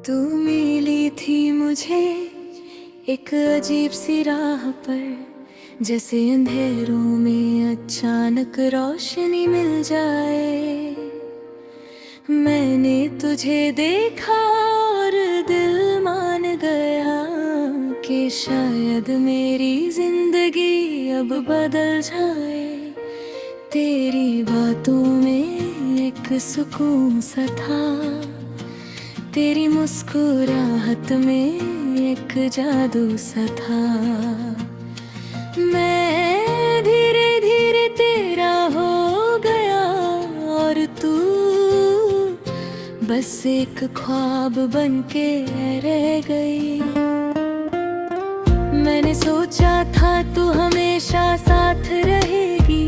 तू मिली थी मुझे एक अजीब सी राह पर, जैसे अंधेरों में अचानक रोशनी मिल जाए। मैंने तुझे देखा और दिल मान गया कि शायद मेरी जिंदगी अब बदल जाए। तेरी बातों में एक सुकून सा था, तेरी मुस्कुराहट में एक जादू सा था। मैं धीरे धीरे तेरा हो गया और तू बस एक ख्वाब बनके रह गई। मैंने सोचा था तू हमेशा साथ रहेगी,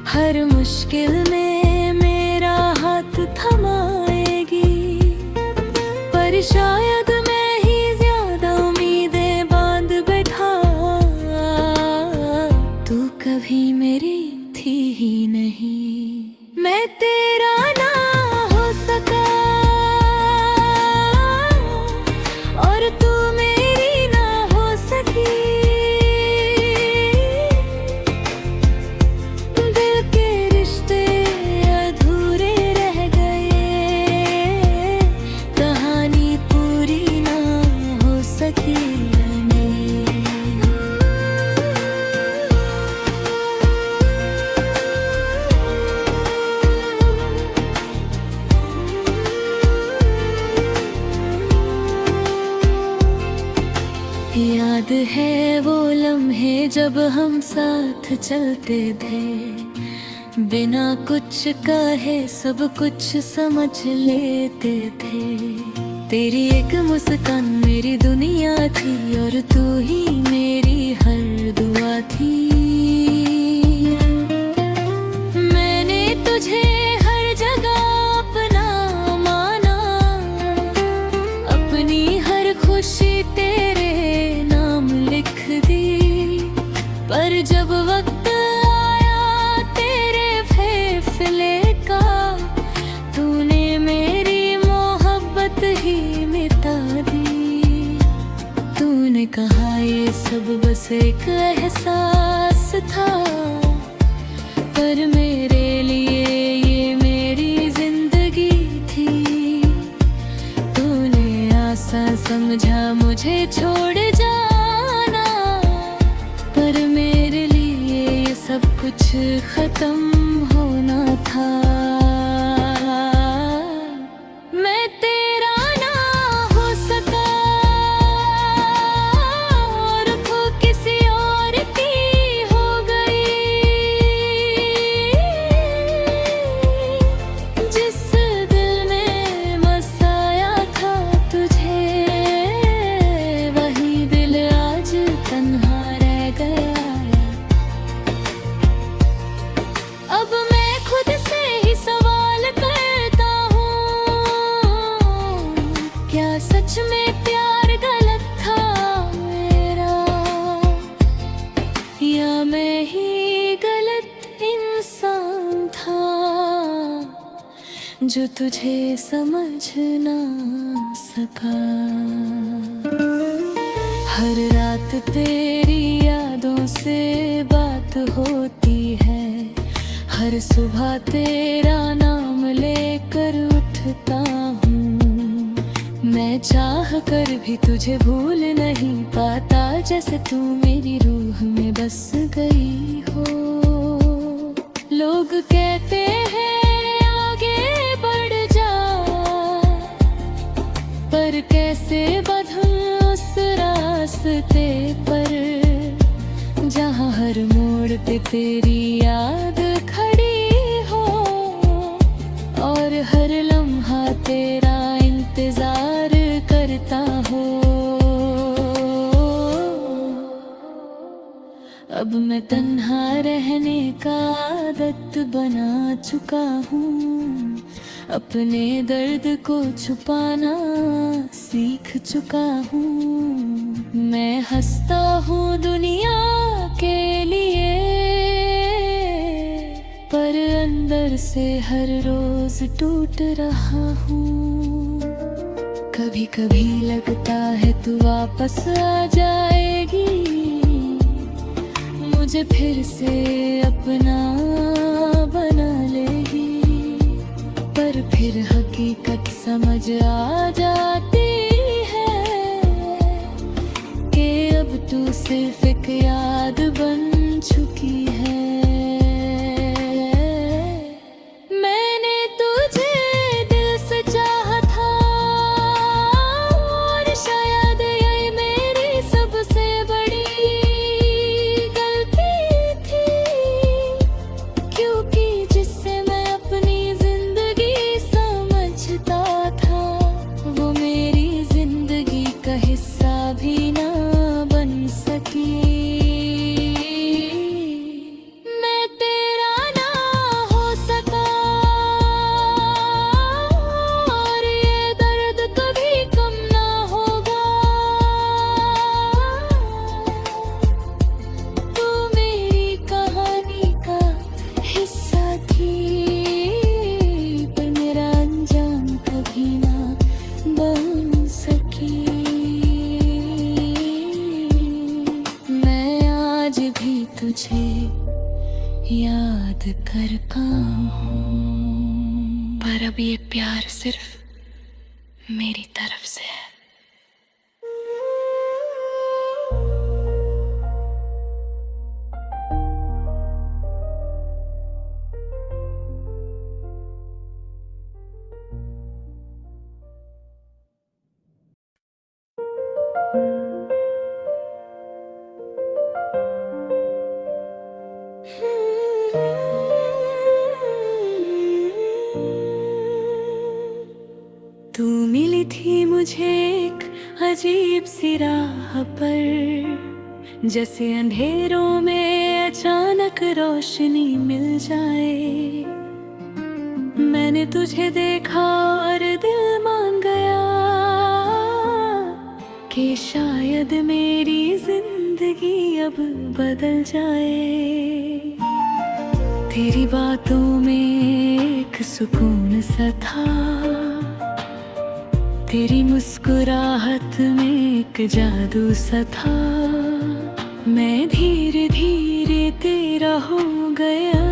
हर मुश्किल में मेरा हाथ थमाएगी। पर शायद मैं ही ज्यादा उम्मीदें बांध बैठा, तू कभी मेरी थी ही नहीं। मैं तेरा ना हो सका और तू मेरी ना हो सकी। दिल के रिश्ते अधूरे रह गए, कहानी पूरी ना हो सकी। याद है वो लम्हे जब हम साथ चलते थे, बिना कुछ कहे सब कुछ समझ लेते थे। तेरी एक मुस्कान मेरी दुनिया थी और तू ही मेरी हर दुआ थी। मैंने तुझे हर जगह अपना माना, अपनी हर खुशी तेरे नाम लिख दी। पर जब वक्त आया तेरे फैसले का, तूने मेरी मोहब्बत ही मिटा दी। तूने कहा ये सब बस एक एहसास था, पर मेरे लिए ये मेरी जिंदगी थी। तूने आसान समझा मुझे छोड़ जाना, पर मेरे लिए ये सब कुछ खत्म होना था। मैं तेरा ना हो सका और तू किसी और की हो गई। जिस दिल में बसाया था तुझे, वही दिल आज तन्हा रह गया। अब मैं खुद से ही सवाल करता हूँ, क्या सच में प्यार गलत था मेरा, या मैं ही गलत इंसान था जो तुझे समझ ना सका। हर रात तेरी यादों से बात होती है, हर सुबह तेरा नाम लेकर उठता हूँ। मैं चाह कर भी तुझे भूल नहीं पाता, जैसे तू मेरी रूह में बस गई हो। लोग कहते हैं आगे बढ़ जा, पर कैसे बढ़ूं उस रास्ते पर, जहाँ हर मोड़ पे तेरी याद खड़ी हो और हर लम्हा तेरा इंतजार करता हो। अब मैं तन्हा रहने का आदत बना चुका हूँ, अपने दर्द को छुपाना सीख चुका हूँ। मैं हंसता हूँ दुनिया के लिए, पर अंदर से हर रोज टूट रहा हूँ। कभी कभी लगता है तू वापस आ जाएगी, मुझे फिर से अपना बना लेगी। पर फिर हकीकत समझ आ जाती है कि अब तू सिर्फ एक याद बन चुकी है। मैंने तुझे दिल से चाहा था और शायद ये मेरी सबसे बड़ी गलती थी, क्योंकि जिससे मैं अपनी जिंदगी समझता था वो मेरी जिंदगी का हिस्सा भी ना बन सकी। तुझे याद करता हूँ, पर अब ये प्यार सिर्फ मेरी तरफ से है। तू मिली थी मुझे एक अजीब सी राह पर, जैसे अंधेरों में अचानक रोशनी मिल जाए। मैंने तुझे देखा और दिल मान गया कि शायद मेरी जिंदगी अब बदल जाए। तेरी बातों में एक सुकून सा था, तेरी मुस्कुराहट में एक जादू सा था। मैं धीरे धीरे तेरा हो गया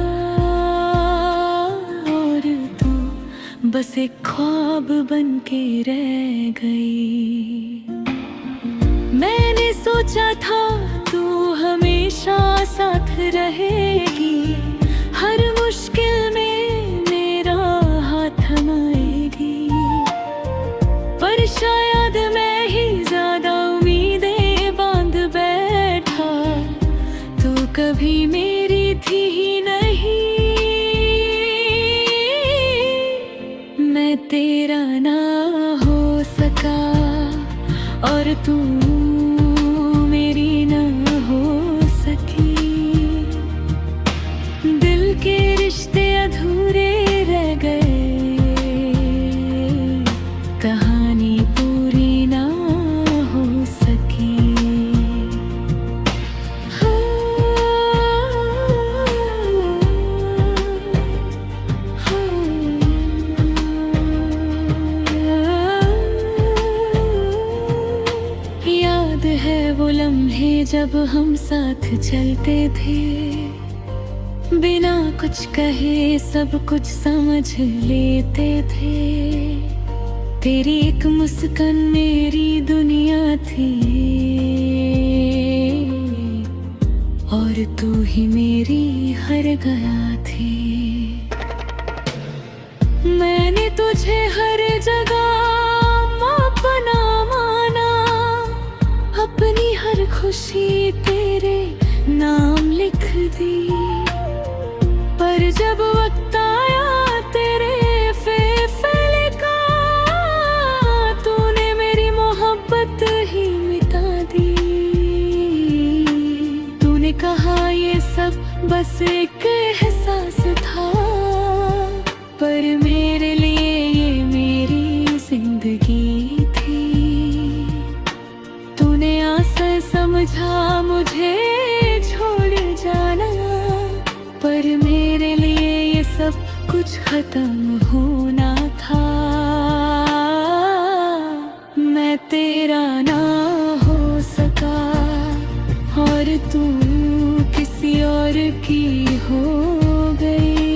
और तू बस एक ख्वाब बन के रह गई। मैंने सोचा था तू हमेशा साथ रहेगी, हर मुश्किल में मेरा हाथ थमाएगी। पर शायद मैं ही ज्यादा उम्मीदें बांध बैठा, तू कभी मेरी थी ही नहीं। मैं तेरा ना हो सका और तू मेरी ना हो सकी। दिल के रिश्ते अधूरे रह गए, कहानी पूरी ना हो सकी। याद है वो लम्हे जब हम साथ चलते थे, बिना कुछ कहे सब कुछ समझ लेते थे। तेरी एक मुस्कान मेरी दुनिया थी और तू ही मेरी हर गया थी। मैंने तुझे हर जगह अपना माना, अपनी हर खुशी तेरे नाम लिख दी। पर जब वक्त आया तेरे फैसले का, तूने मेरी मोहब्बत ही मिटा दी। तूने कहा ये सब बस एक एहसास था, पर मेरे लिए ये मेरी जिंदगी थी। तूने आंसू समझा मुझे छोड़ जाना, पर मेरे लिए ये सब कुछ खत्म होना था। तेरा ना हो सका और तू किसी और की हो गई।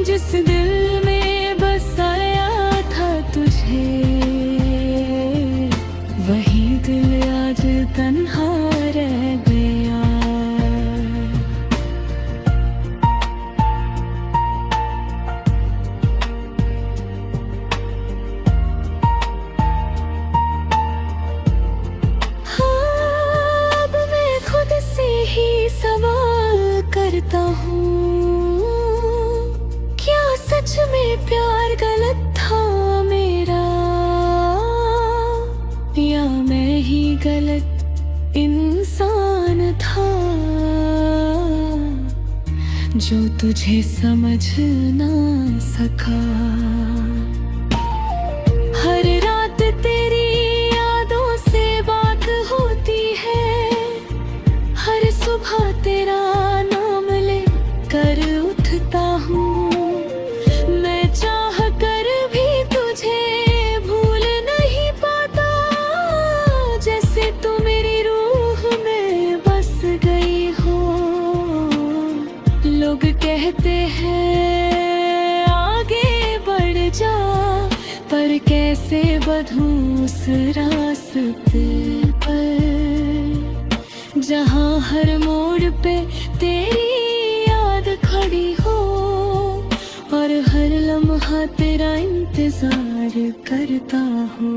जिस दिल में बसाया था तुझे वही दिल आज तन्हा रह गया। ही सवाल करता हूँ, क्या सच में प्यार गलत था मेरा, या मैं ही गलत इंसान था जो तुझे समझ ना सका। हर रात तेरी यादों से बात होती है, हर सुबह तेरा नाम ले कर उठता हूँ। मैं चाह कर भी तुझे भूल नहीं पाता, जैसे तू मेरी रूह में बस गई हो। लोग कहते हैं आगे बढ़ जा, पर कैसे बढ़ूं उस रास्ते पर जहाँ हर मोड़ पे तेरी याद खड़ी हो और हर लम्हा तेरा इंतजार करता हो।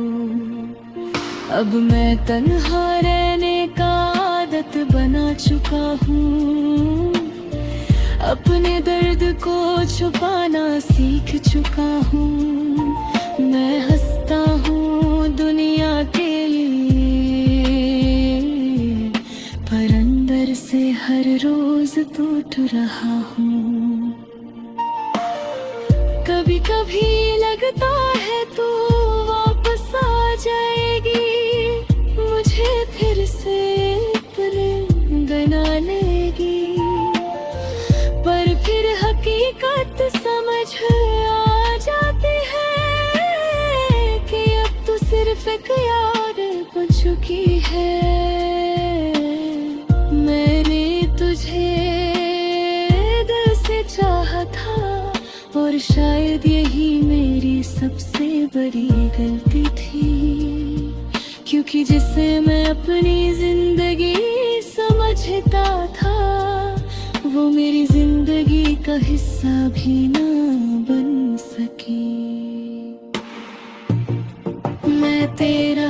अब मैं तन्हा रहने का आदत बना चुका हूँ, अपने दर्द को छुपाना सीख चुका हूँ। मैं हंसता हूँ दुनिया के लिए, पर अंदर से हर रोज टूट रहा हूँ। कभी कभी लगता है तू वापस आ जाएगी, मुझे फिर से अपने बना लेगी, पर फिर हकीकत समझ आ जाती है कि अब तू सिर्फ एक याद बन चुकी है। मैंने तुझे दिल से चाहा था और शायद यही मेरी सबसे बड़ी गलती थी, क्योंकि जिसे मैं अपनी जिंदगी समझता था वो मेरी जिंदगी का हिस्सा भी ना बन सकी। मैं तेरा